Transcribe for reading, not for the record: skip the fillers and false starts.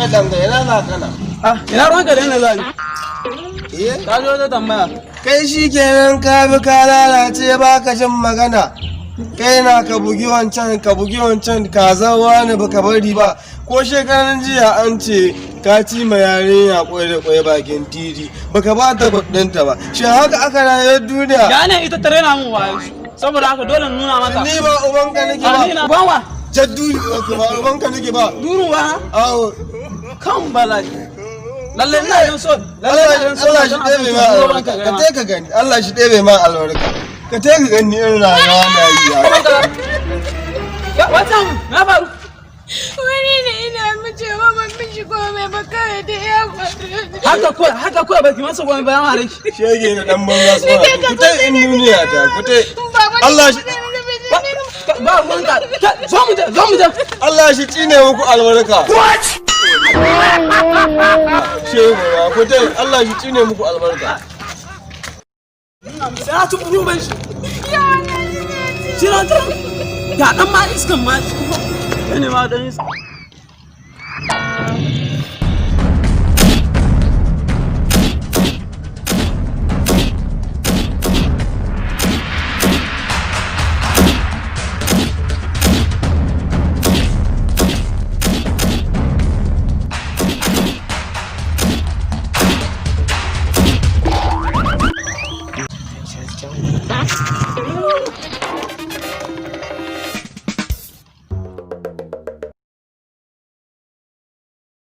kai danga yana na kana. Ina ruwanka da yana zani. Ka zo ta tambaya. Kai shi kenan ka bi ka lalace baka jin magana. Kai na ka bugi wancan kazawa ne baka bari ba. Ko shekaran jiya an ce ka ci ma yarinya kwai da kwai bakin titi baka ba ta kudinta ba. Shi haka aka rayuwar duniya. Ya ne ita tare na mun wayo. Saboda haka dole nuna mata. Ni ba ubanka nake ba. Ni na ubanwa. Jaddu ba ubanka nake ba. Duru ba. Awo. Kan bala'i. Lalle ina yin so. Allah shi ɗebe ma albarka. Ka te ka gani. Allah shi ɗebe ma albarka. Ka te ka gani irin rayuwa na yi ya. Wata na faru. Wani ne ina mace ba ban miji komai ba kawai da ya faru. Haka kuwa baki masa komai bayan hare shi. Shege na dan banza suna. Ku te in duniya ta. Ku te. Allah shi ba ruwanka. Zo mu je. Allah shi tsine muku albarka. What? Shege ya ku te. Allah shi tsine muku albarka. Sai ta buru ban shi. Shi na ta. Ga dan ma iskan ma. Ne ma dan iska.